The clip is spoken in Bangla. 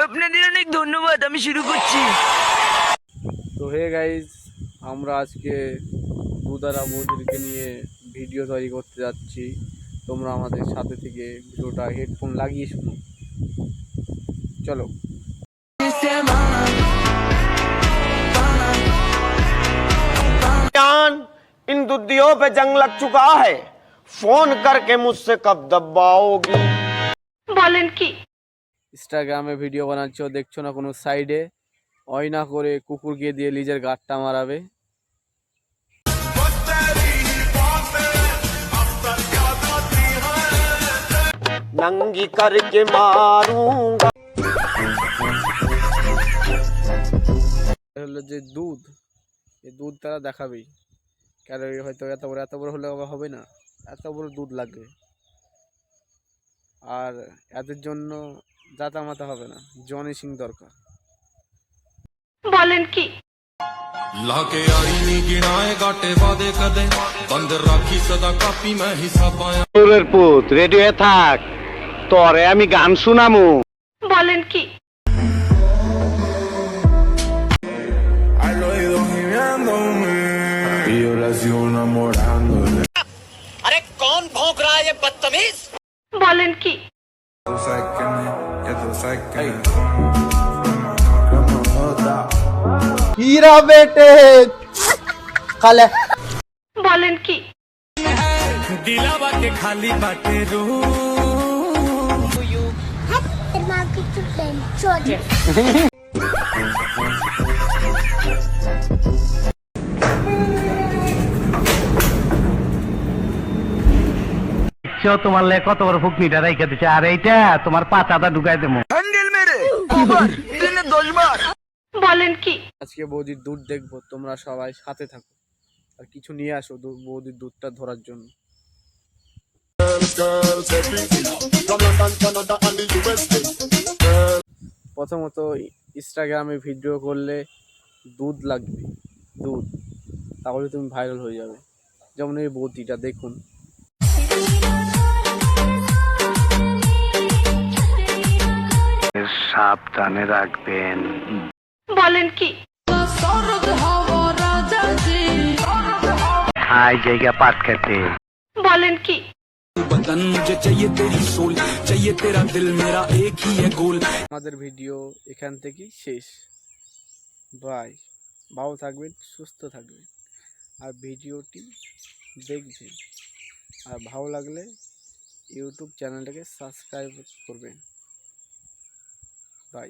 আপনাদের অনেক ধন্যবাদ, আমি শুরু করছি। তো হে গাইজ, আমরা আজকে দুধারা বৌদিকে নিয়ে ভিডিও তৈরি করতে যাচ্ছি। তোমরা আমাদের সাথে থেকে ভিডিওটা হেডফোন লাগিয়ে শুনো। চলো। इन दुधियों पे जंग लग चुका है, फोन करके मुझसे कब दबाओगी? बोलें की ইনস্টাগ্রামে ভিডিও বানাচ্ছ, দেখছো না কোনো সাইডে অয় না করে কুকুরকে দিয়ে নিজের গাঁটটা মারাবে। नंगी करके मारूंगा। হলো যে দুধ, এই দুধ তারা দেখাবেই। ক্যালোরি হয়তো এত বড় হলে হবে না, এত বড় দুধ লাগবে। আর এদের জন্য জাতা মাতা হবে না, জনি সিং দরকার। बोलें की लाके आई नी गिनाए गाटे वादे कदे बंद राखी सदा कापी मैं हिस्सा पाया। তোরের পুত রেডিও থাক, তোরে আমি গান শুনামু। बोलें की Al oído gimiéndome y yo la sigo enamorándole. अरे कौन भौंक रहा है ये बदतमीज? बोलें की Tú sabes que me, ya tú sabes que me. हीरा बेटे काले बोलें की दिलावा के खाली बाटे रू दिमाग की चुटकी छोड़ তোমার লে কত বড় ফুকনিটা রেখে দিচ্ছে, আর এইটা তোমার পাতাটা ঢুকাই দেবো। হ্যান্ডেল মেরে দুবার, দিনে 10 বার। बोलें की আজকে বৌদির দুধ দেখবো, তোমরা সবাই সাথে থাকো আর কিছু নিয়ে আসো বৌদির দুধটা ধরার জন্য। প্রথমত ইনস্টাগ্রামে ভিডিও করলে দুধ লাগবে, দুধ, তাহলে তুমি ভাইরাল হয়ে যাবে। যেমন এই বৌদিটা দেখুন, সাবধানে রাখবেন। बोलें की খাই জায়গা পাট খেতে। बोलें की बदन मुझे चाहिए तेरी सोल चाहिए तेरा दिल मेरा एक ही है गोल। আমাদের ভিডিও এখান থেকেই শেষ। বাই, ভালো থাকবেন, সুস্থ থাকবেন, আর ভিডিওটি দেখবেন। আর ভালো লাগলে ইউটিউব চ্যানেলটাকে সাবস্ক্রাইব করবেন। বাই।